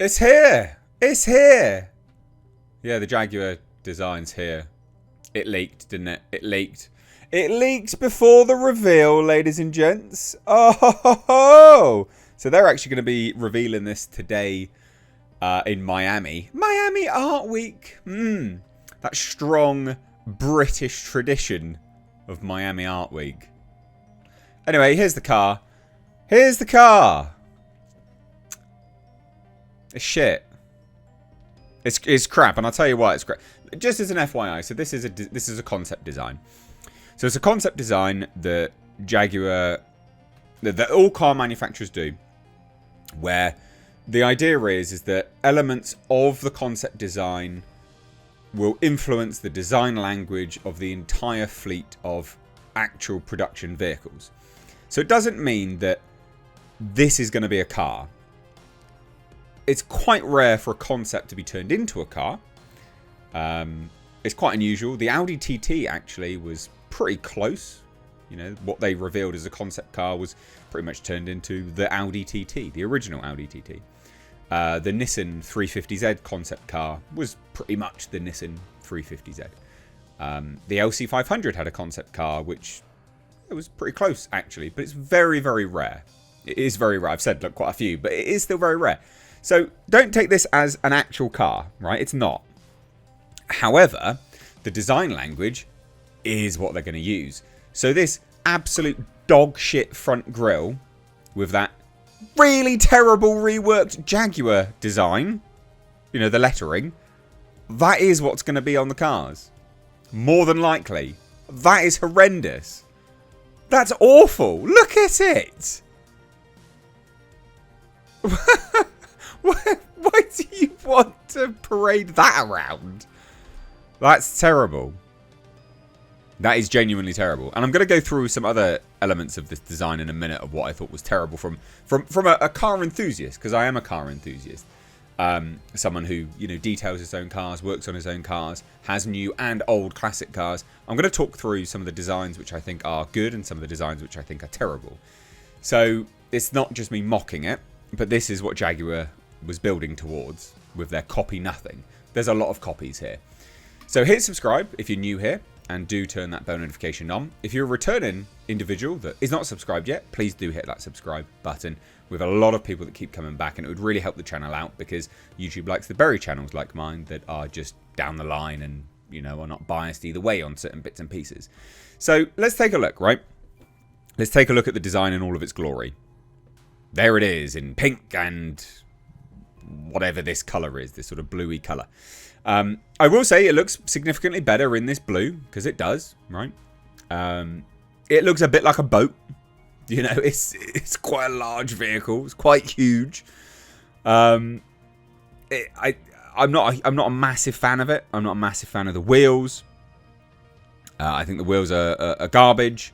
It's here. It's here. Yeah, the Jaguar design's here. It leaked, didn't it? It leaked. It leaked before the reveal, ladies and gents. Oh, ho, ho, ho. So they're actually going to be revealing this today in Miami. Miami Art Week. That strong British tradition of Miami Art Week. Anyway, here's the car. Here's the car. It's shit. It's crap, and I'll tell you why it's crap. Just as an FYI, so this is a concept design. So it's a concept design that Jaguar, that all car manufacturers do, where the idea is that elements of the concept design will influence the design language of the entire fleet of actual production vehicles. So it doesn't mean that this is going to be a car. It's quite rare for a concept to be turned into a car. It's quite unusual. The Audi TT actually was pretty close. You know, what they revealed as a concept car was pretty much turned into the Audi TT, the original Audi TT. The Nissan 350Z concept car was pretty much the Nissan 350Z. The LC500 had a concept car, which it was pretty close actually, but it's very, very rare. It is very rare. I've said look, quite a few, but it is still very rare. So don't take this as an actual car, right? It's not. However, the design language is what they're going to use. So this absolute dog shit front grille with that really terrible reworked Jaguar design, you know, the lettering, that is what's going to be on the cars. More than likely. That is horrendous. That's awful. Look at it. Why do you want to parade that around? That's terrible. That is genuinely terrible. And I'm going to go through some other elements of this design in a minute of what I thought was terrible from a car enthusiast, because I am a car enthusiast. Someone who, you know, details his own cars, works on his own cars, has new and old classic cars. I'm going to talk through some of the designs which I think are good and some of the designs which I think are terrible. So it's not just me mocking it, but this is what Jaguar was building towards with their copy nothing. There's a lot of copies here. So hit subscribe if you're new here, and do turn that bell notification on. If you're a returning individual that is not subscribed yet, please do hit that subscribe button. We have a lot of people that keep coming back, and it would really help the channel out because YouTube likes the berry channels like mine that are just down the line and, you know, are not biased either way on certain bits and pieces. So let's take a look, right? Let's take a look at the design in all of its glory. There it is in pink and whatever this colour is, this sort of bluey colour. I will say it looks significantly better in this blue, because it does, right? It looks a bit like a boat. You know, it's quite a large vehicle. It's quite huge. I'm not a massive fan of it. I'm not a massive fan of the wheels. I think the wheels are garbage.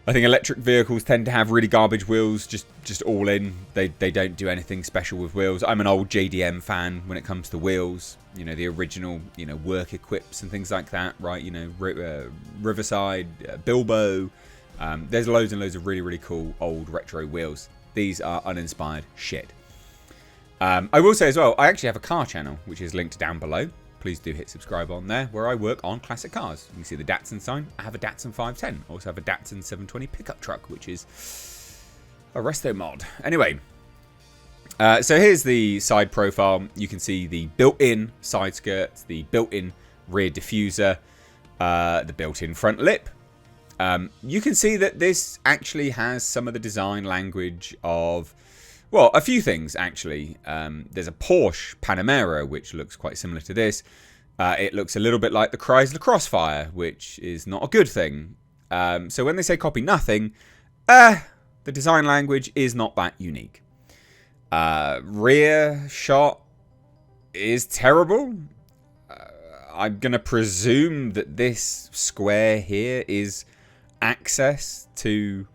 I think electric vehicles tend to have really garbage wheels, just all in. They don't do anything special with wheels. I'm an old JDM fan when it comes to wheels. You know, the original, you know, work equips and things like that, right? You know, Riverside, Bilbo. There's loads and loads of really, really cool old retro wheels. These are uninspired shit. I will say as well, I actually have a car channel, which is linked down below. Please do hit subscribe on there, where I work on classic cars. You can see the Datsun sign. I have a Datsun 510. I also have a Datsun 720 pickup truck, which is a resto mod. Anyway, so here's the side profile. You can see the built-in side skirts, the built-in rear diffuser, the built-in front lip. You can see that this actually has some of the design language of, well, a few things, actually. There's a Porsche Panamera, which looks quite similar to this. It looks a little bit like the Chrysler Crossfire, which is not a good thing. So when they say copy nothing, the design language is not that unique. Rear shot is terrible. I'm going to presume that this square here is access to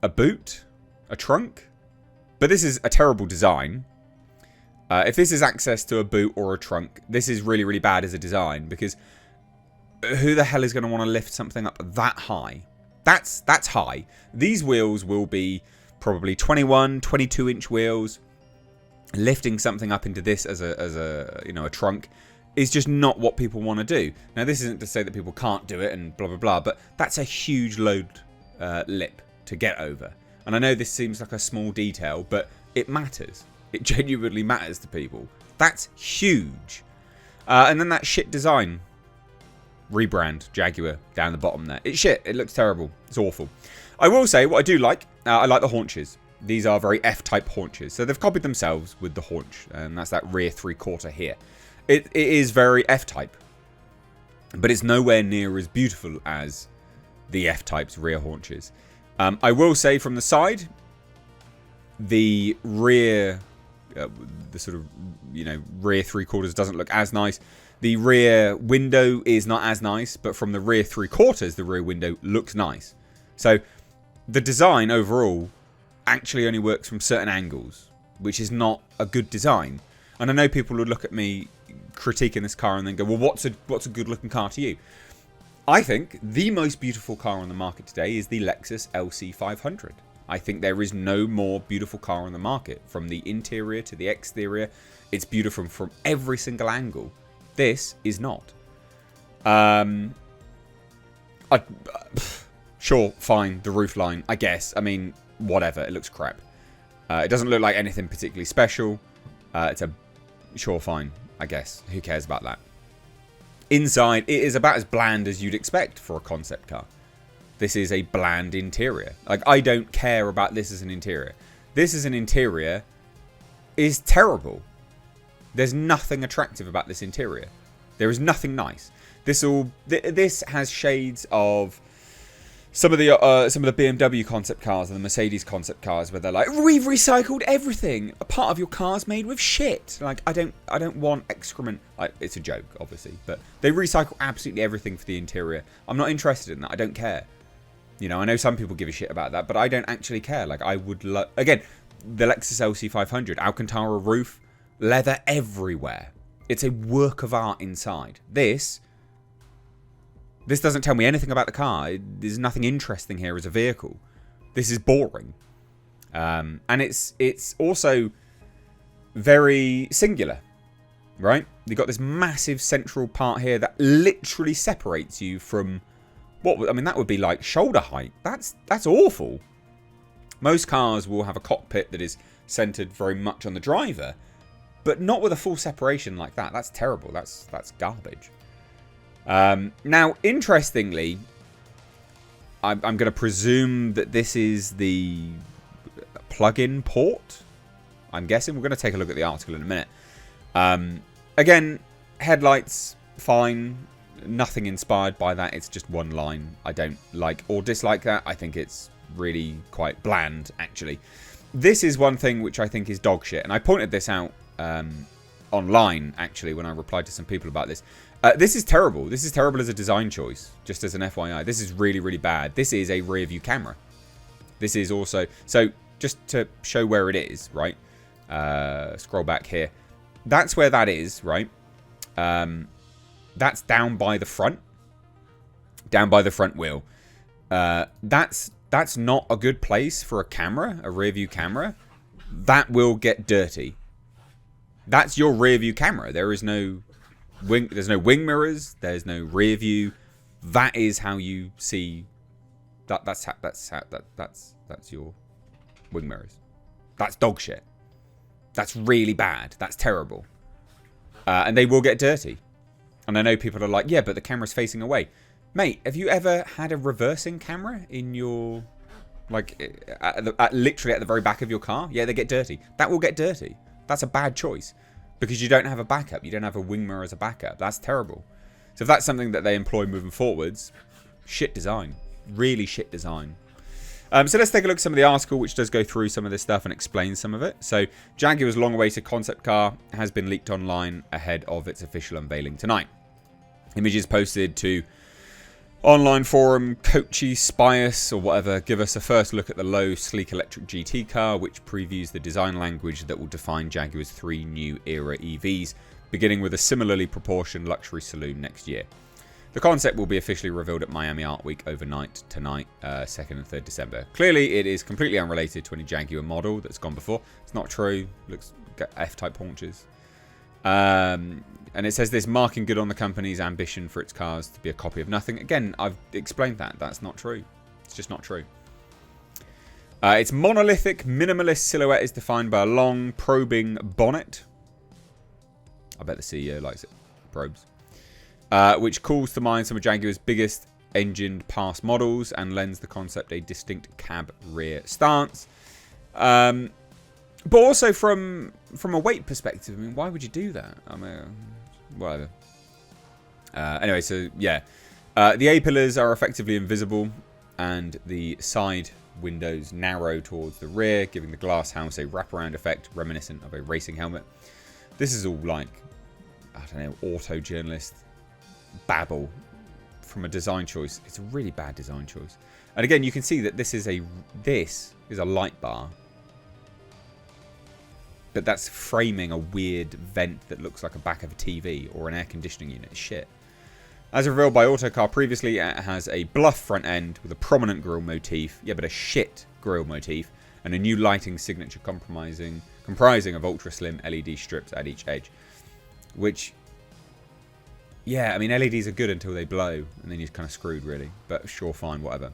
a boot, a trunk. But this is a terrible design. If this is access to a boot or a trunk, this is really, really bad as a design, because who the hell is going to want to lift something up that high? That's high. These wheels will be probably 21, 22-inch wheels. lifting something up into this as a you know, a trunk is just not what people want to do. Now, this isn't to say that people can't do it and blah blah blah, but that's a huge load lip to get over. And I know this seems like a small detail, but it matters. It genuinely matters to people. That's huge. And then that shit design. Rebrand, Jaguar, down the bottom there. It's shit. It looks terrible. It's awful. I will say, what I do like, I like the haunches. These are very F-type haunches. So they've copied themselves with the haunch. And that's that rear 3/4 here. It is very F-type. But it's nowhere near as beautiful as the F-type's rear haunches. I will say from the side, the rear, the sort of, you know, rear 3/4 doesn't look as nice. The rear window is not as nice, but from the rear 3/4, the rear window looks nice. So the design overall actually only works from certain angles, which is not a good design. And I know people would look at me critiquing this car and then go, well, what's a good looking car to you? I think the most beautiful car on the market today is the Lexus LC500. I think there is no more beautiful car on the market. From the interior to the exterior, it's beautiful from every single angle. This is not. Sure, fine, the roofline, I guess. I mean, whatever, it looks crap. It doesn't look like anything particularly special. Sure, fine, I guess. Who cares about that? Inside, it is about as bland as you'd expect for a concept car. This is a bland interior. Like, I don't care about this as an interior. This as an interior is terrible. There's nothing attractive about this interior. There is nothing nice. This has shades of some of the BMW concept cars and the Mercedes concept cars, where they're like, we've recycled everything. A part of your car's made with shit. Like, I don't want excrement. It's a joke, obviously, but they recycle absolutely everything for the interior. I'm not interested in that. I don't care. You know, I know some people give a shit about that, but I don't actually care. Like, I would again, the Lexus LC500, Alcantara roof, leather everywhere. It's a work of art inside. This doesn't tell me anything about the car. There's nothing interesting here as a vehicle. This is boring. And it's also very singular, right? You've got this massive central part here that literally separates you from that would be like shoulder height. That's awful. Most cars will have a cockpit that is centered very much on the driver, but not with a full separation like that. That's terrible. That's garbage. Now, interestingly, I'm going to presume that this is the plug-in port. I'm guessing. We're going to take a look at the article in a minute. Again, headlights, fine. Nothing inspired by that. It's just one line. I don't like or dislike that. I think it's really quite bland, actually. This is one thing which I think is dog shit. And I pointed this out online, actually, when I replied to some people about this. This is terrible. This is terrible as a design choice, just as an FYI. This is really, really bad. This is a rear view camera. This is also... So, just to show where it is, right? Scroll back here. That's where that is, right? That's down by the front. Down by the front wheel. That's not a good place for a camera, a rear view camera. That will get dirty. That's your rear view camera. There is no wing. There's no wing mirrors. There's no rear view. That is how you see. That's your wing mirrors. That's dog shit. That's really bad. That's terrible. And they will get dirty. And I know people are like, yeah, but the camera's facing away. Mate, have you ever had a reversing camera in your, like, literally at the very back of your car? Yeah, they get dirty. That will get dirty. That's a bad choice. Because you don't have a backup. You don't have a wing mirror as a backup. That's terrible. So if that's something that they employ moving forwards, shit design. Really shit design. So let's take a look at some of the article, which does go through some of this stuff and explain some of it. So Jaguar's long-awaited concept car has been leaked online ahead of its official unveiling tonight. Images posted to online forum Coachy Spias or whatever give us a first look at the low, sleek electric GT car, which previews the design language that will define Jaguar's 3 new era EVs, beginning with a similarly proportioned luxury saloon next year. The concept will be officially revealed at Miami Art Week overnight tonight, 2nd and 3rd December. Clearly, it is completely unrelated to any Jaguar model that's gone before. It's not true. Looks got F-type haunches. And it says this, marking good on the company's ambition for its cars to be a copy of nothing. Again, I've explained that. That's not true. It's just not true. Its monolithic, minimalist silhouette is defined by a long, probing bonnet. I bet the CEO likes it. Probes. Which calls to mind some of Jaguar's biggest engined past models and lends the concept a distinct cab rear stance. But also from a weight perspective, I mean, why would you do that? I mean, whatever. Anyway, so yeah. The A-pillars are effectively invisible and the side windows narrow towards the rear, giving the glass house a wraparound effect reminiscent of a racing helmet. This is all like, I don't know, auto journalist babble from a design choice. It's a really bad design choice. And again, you can see that this is a light bar, but that's framing a weird vent that looks like a back of a TV or an air conditioning unit. It's shit. As revealed by Autocar previously, it has a bluff front end with a prominent grille motif, yeah, but a shit grille motif, and a new lighting signature comprising of ultra slim LED strips at each edge, which, yeah, I mean, LEDs are good until they blow, and then you're kind of screwed, really. But sure, fine, whatever.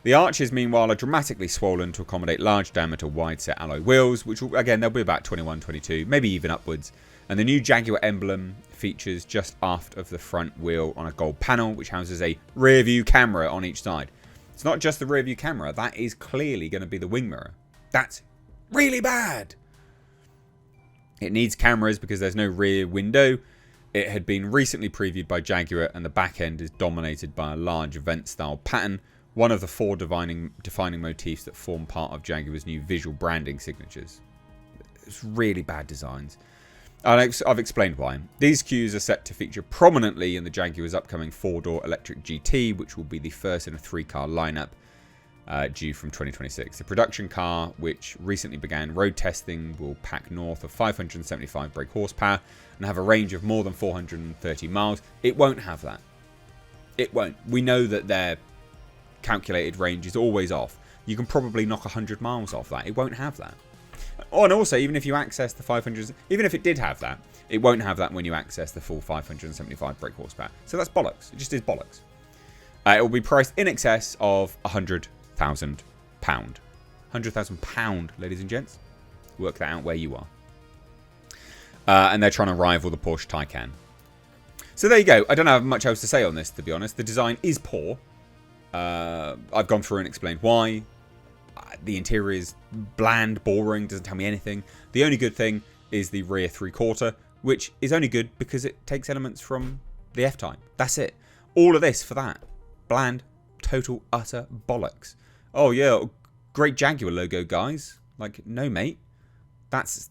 The arches, meanwhile, are dramatically swollen to accommodate large diameter wide-set alloy wheels, which, will, again, they'll be about 21, 22, maybe even upwards. And the new Jaguar emblem features just aft of the front wheel on a gold panel, which houses a rear-view camera on each side. It's not just the rear-view camera. That is clearly going to be the wing mirror. That's really bad. It needs cameras because there's no rear window. It had been recently previewed by Jaguar, and the back end is dominated by a large vent-style pattern, one of the four defining motifs that form part of Jaguar's new visual branding signatures. It's really bad designs. I've explained why. These cues are set to feature prominently in the Jaguar's upcoming 4-door electric GT, which will be the first in a 3-car lineup due from 2026. The production car, which recently began road testing, will pack north of 575 brake horsepower and have a range of more than 430 miles. It won't have that. It won't. We know that their calculated range is always off. You can probably knock 100 miles off that. It won't have that. Oh, and also, even if you access the 500, even if it did have that, it won't have that when you access the full 575 brake horsepower. So that's bollocks. It just is bollocks. It will be priced in excess of £100,000. £100,000, ladies and gents. Work that out where you are. And they're trying to rival the Porsche Taycan. So there you go. I don't have much else to say on this, to be honest. The design is poor. I've gone through and explained why. The interior is bland, boring, doesn't tell me anything. The only good thing is the rear 3/4, which is only good because it takes elements from the F-Type. That's it. All of this for that. Bland, total, utter bollocks. Oh yeah, great Jaguar logo, guys. Like, no, mate. That's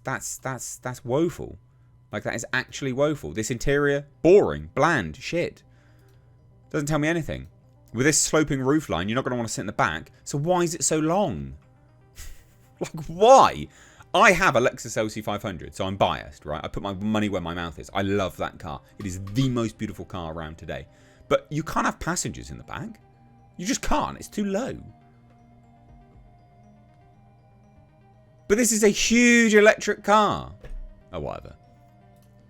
woeful. Like, that is actually woeful. This interior, boring, bland, shit. Doesn't tell me anything. With this sloping roofline, you're not going to want to sit in the back. So why is it so long? Like, why? I have a Lexus LC500, so I'm biased, right? I put my money where my mouth is. I love that car. It is the most beautiful car around today. But you can't have passengers in the back. You just can't. It's too low. But this is a huge electric car. Oh, whatever.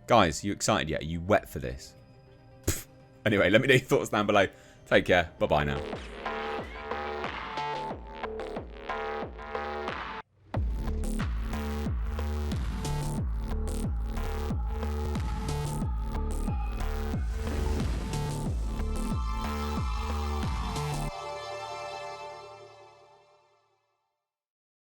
Guys, you excited yet? Are you wet for this? Anyway, let me know your thoughts down below. Take care. Bye-bye now.